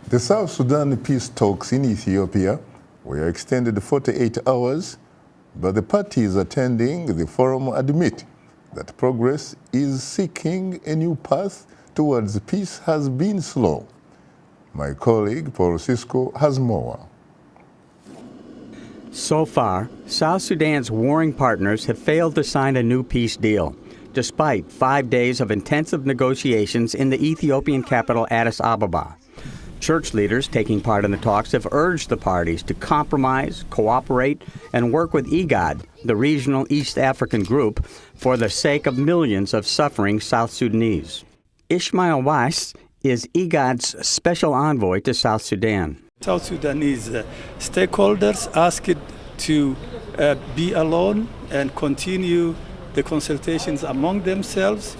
The South Sudan peace talks in Ethiopia were extended 48 hours, but the parties attending the forum admit that progress is seeking a new path towards peace has been slow. My colleague, Paul Sisco, has more. So far, South Sudan's warring partners have failed to sign a new peace deal, despite 5 days of intensive negotiations in the Ethiopian capital Addis Ababa. Church leaders taking part in the talks have urged the parties to compromise, cooperate, and work with IGAD, the regional East African group, for the sake of millions of suffering South Sudanese. Ismail Weiss is IGAD's special envoy to South Sudan. South Sudanese stakeholders asked to be alone and continue the consultations among themselves.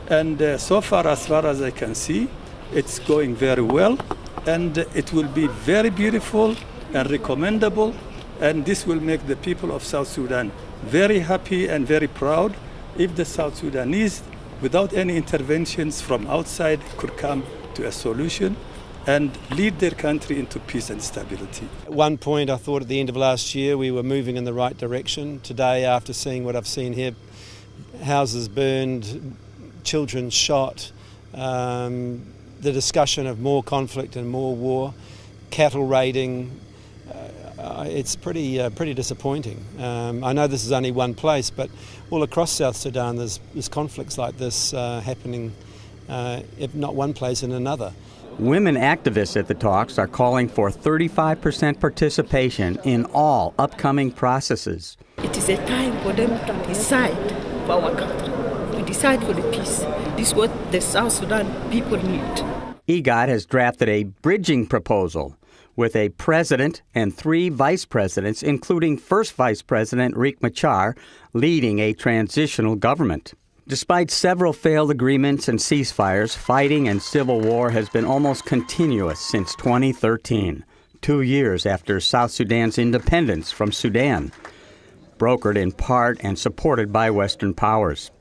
And so far as I can see, it's going very well. And it will be very beautiful and recommendable. And this will make the people of South Sudan very happy and very proud if the South Sudanese, without any interventions from outside, could come to a solution and lead their country into peace and stability. At one point, I thought at the end of last year we were moving in the right direction. Today, after seeing what I've seen here, houses burned, children shot, the discussion of more conflict and more war, cattle raiding, it's pretty disappointing. I know this is only one place, but all across South Sudan there's conflicts like this happening, if not one place, in another. Women activists at the talks are calling for 35% participation in all upcoming processes. It is a time for them to decide for our country, to decide for the peace. This is what the South Sudan people need. IGAD has drafted a bridging proposal with a president and 3 vice presidents, including First Vice President Riek Machar, leading a transitional government. Despite several failed agreements and ceasefires, fighting and civil war has been almost continuous since 2013, 2 years after South Sudan's independence from Sudan, brokered in part and supported by Western powers.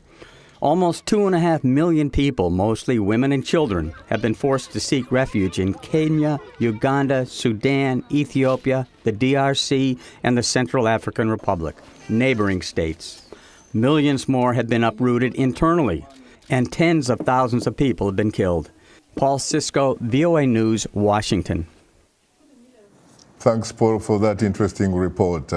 Almost 2.5 million people, mostly women and children, have been forced to seek refuge in Kenya, Uganda, Sudan, Ethiopia, the DRC, and the Central African Republic, neighboring states. Millions more have been uprooted internally, and tens of thousands of people have been killed. Paul Sisco, VOA News, Washington. Thanks, Paul, for that interesting report.